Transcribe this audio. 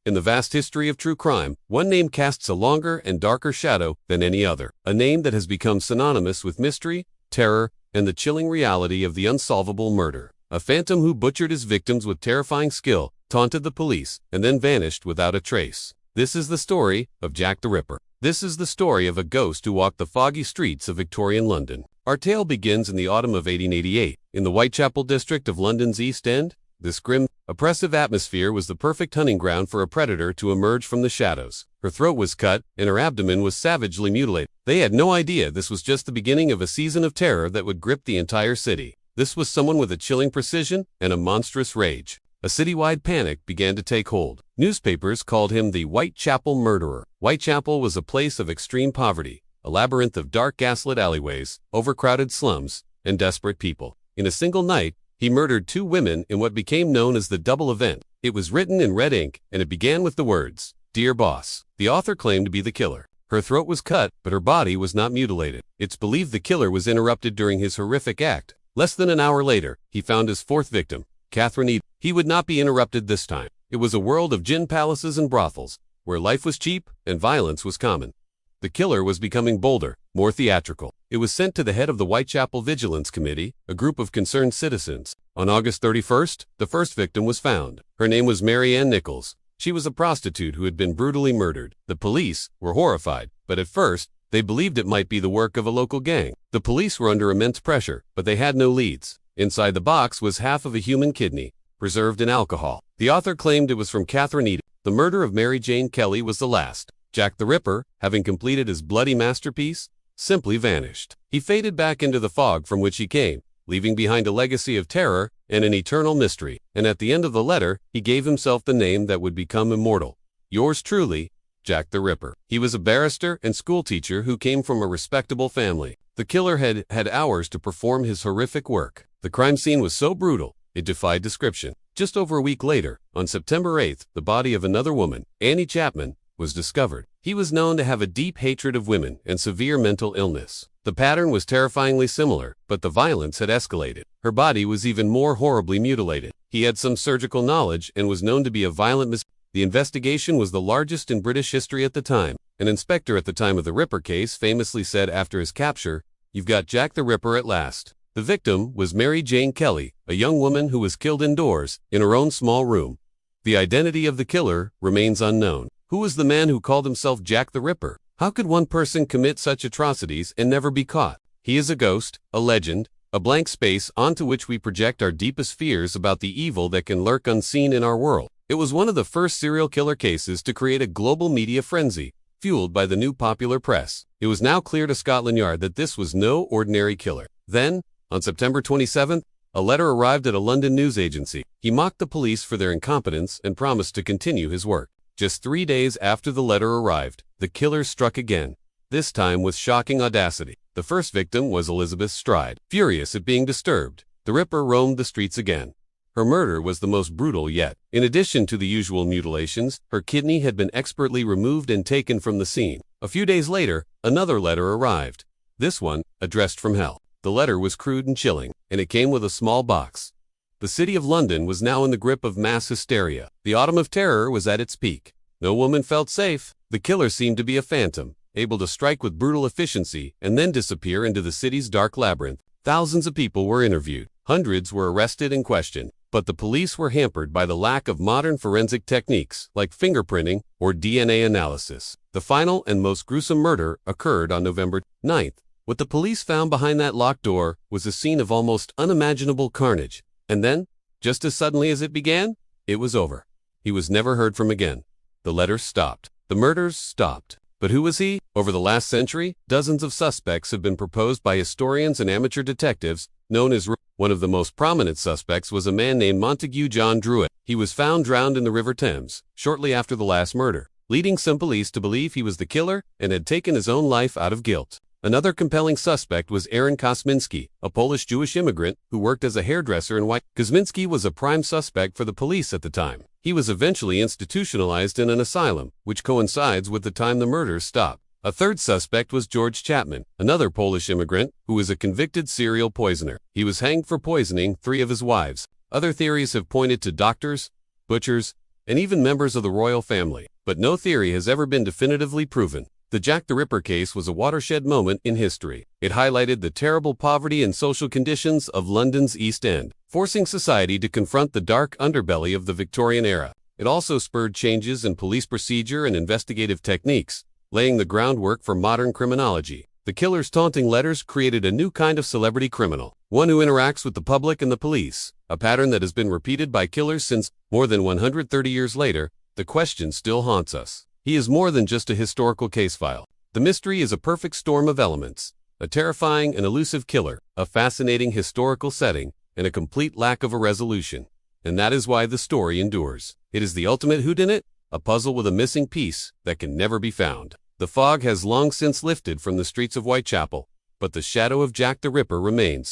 In the vast history of true crime, one name casts a longer and darker shadow than any other, a name that has become synonymous with mystery, terror, and the chilling reality of the unsolvable murder. A phantom who butchered his victims with terrifying skill, taunted the police, and then vanished without a trace. This is the story of Jack the Ripper. This is the story of a ghost who walked the foggy streets of Victorian London. Our tale begins in the autumn of 1888, in the Whitechapel district of London's East End. This grim, oppressive atmosphere was the perfect hunting ground for a predator to emerge from the shadows. Her throat was cut, and her abdomen was savagely mutilated. They had no idea this was just the beginning of a season of terror that would grip the entire city. This was someone with a chilling precision and a monstrous rage. A citywide panic began to take hold. Newspapers called him the Whitechapel murderer. Whitechapel was a place of extreme poverty, a labyrinth of dark gaslit alleyways, overcrowded slums, and desperate people. In a single night, he murdered 2 women in what became known as the double event. It was written in red ink, and it began with the words, "Dear Boss." The author claimed to be the killer. Her throat was cut, but her body was not mutilated. It's believed the killer was interrupted during his horrific act. Less than an hour later, he found his 4th victim, Catherine Eden. He would not be interrupted this time. It was a world of gin palaces and brothels, where life was cheap and violence was common. The killer was becoming bolder, more theatrical. It was sent to the head of the Whitechapel Vigilance Committee, a group of concerned citizens. On August 31st, the first victim was found. Her name was Mary Ann Nichols. She was a prostitute who had been brutally murdered. The police were horrified, but at first, they believed it might be the work of a local gang. The police were under immense pressure, but they had no leads. Inside the box was half of a human kidney, preserved in alcohol. The author claimed it was from Catherine Eden. The murder of Mary Jane Kelly was the last. Jack the Ripper, having completed his bloody masterpiece, simply vanished. He faded back into the fog from which he came, leaving behind a legacy of terror and an eternal mystery. And at the end of the letter, he gave himself the name that would become immortal. Yours truly, Jack the Ripper. He was a barrister and schoolteacher who came from a respectable family. The killer had hours to perform his horrific work. The crime scene was so brutal, it defied description. Just over a week later, on September 8th, the body of another woman, Annie Chapman, was discovered. He was known to have a deep hatred of women and severe mental illness. The pattern was terrifyingly similar, but the violence had escalated. Her body was even more horribly mutilated. He had some surgical knowledge and was known to be a violent The investigation was the largest in British history at the time. An inspector at the time of the Ripper case famously said after his capture, "You've got Jack the Ripper at last." The victim was Mary Jane Kelly, a young woman who was killed indoors, in her own small room. The identity of the killer remains unknown. Who was the man who called himself Jack the Ripper? How could one person commit such atrocities and never be caught? He is a ghost, a legend, a blank space onto which we project our deepest fears about the evil that can lurk unseen in our world. It was one of the first serial killer cases to create a global media frenzy, fueled by the new popular press. It was now clear to Scotland Yard that this was no ordinary killer. Then, on September 27th, a letter arrived at a London news agency. He mocked the police for their incompetence and promised to continue his work. Just 3 days after the letter arrived, the killer struck again, this time with shocking audacity. The first victim was Elizabeth Stride. Furious at being disturbed, the Ripper roamed the streets again. Her murder was the most brutal yet. In addition to the usual mutilations, her kidney had been expertly removed and taken from the scene. A few days later, another letter arrived. This one, addressed from hell. The letter was crude and chilling, and it came with a small box. The city of London was now in the grip of mass hysteria. The autumn of terror was at its peak. No woman felt safe. The killer seemed to be a phantom, able to strike with brutal efficiency and then disappear into the city's dark labyrinth. Thousands of people were interviewed. Hundreds were arrested and questioned. But the police were hampered by the lack of modern forensic techniques like fingerprinting or DNA analysis. The final and most gruesome murder occurred on November 9th. What the police found behind that locked door was a scene of almost unimaginable carnage. And then, just as suddenly as it began, it was over. He was never heard from again. The letters stopped. The murders stopped. But who was he? Over the last century, dozens of suspects have been proposed by historians and amateur detectives, known as One of the most prominent suspects was a man named Montague John Druitt. He was found drowned in the River Thames, shortly after the last murder, leading some police to believe he was the killer and had taken his own life out of guilt. Another compelling suspect was Aaron Kosminski, a Polish Jewish immigrant who worked as a hairdresser in White. Kosminski was a prime suspect for the police at the time. He was eventually institutionalized in an asylum, which coincides with the time the murders stopped. A third suspect was George Chapman, another Polish immigrant who was a convicted serial poisoner. He was hanged for poisoning 3 of his wives. Other theories have pointed to doctors, butchers, and even members of the royal family. But no theory has ever been definitively proven. The Jack the Ripper case was a watershed moment in history. It highlighted the terrible poverty and social conditions of London's East End, forcing society to confront the dark underbelly of the Victorian era. It also spurred changes in police procedure and investigative techniques, laying the groundwork for modern criminology. The killer's taunting letters created a new kind of celebrity criminal, one who interacts with the public and the police, a pattern that has been repeated by killers since. More than 130 years later, the question still haunts us. He is more than just a historical case file. The mystery is a perfect storm of elements: a terrifying and elusive killer, a fascinating historical setting, and a complete lack of a resolution. And that is why the story endures. It is the ultimate whodunit, a puzzle with a missing piece that can never be found. The fog has long since lifted from the streets of Whitechapel, but the shadow of Jack the Ripper remains.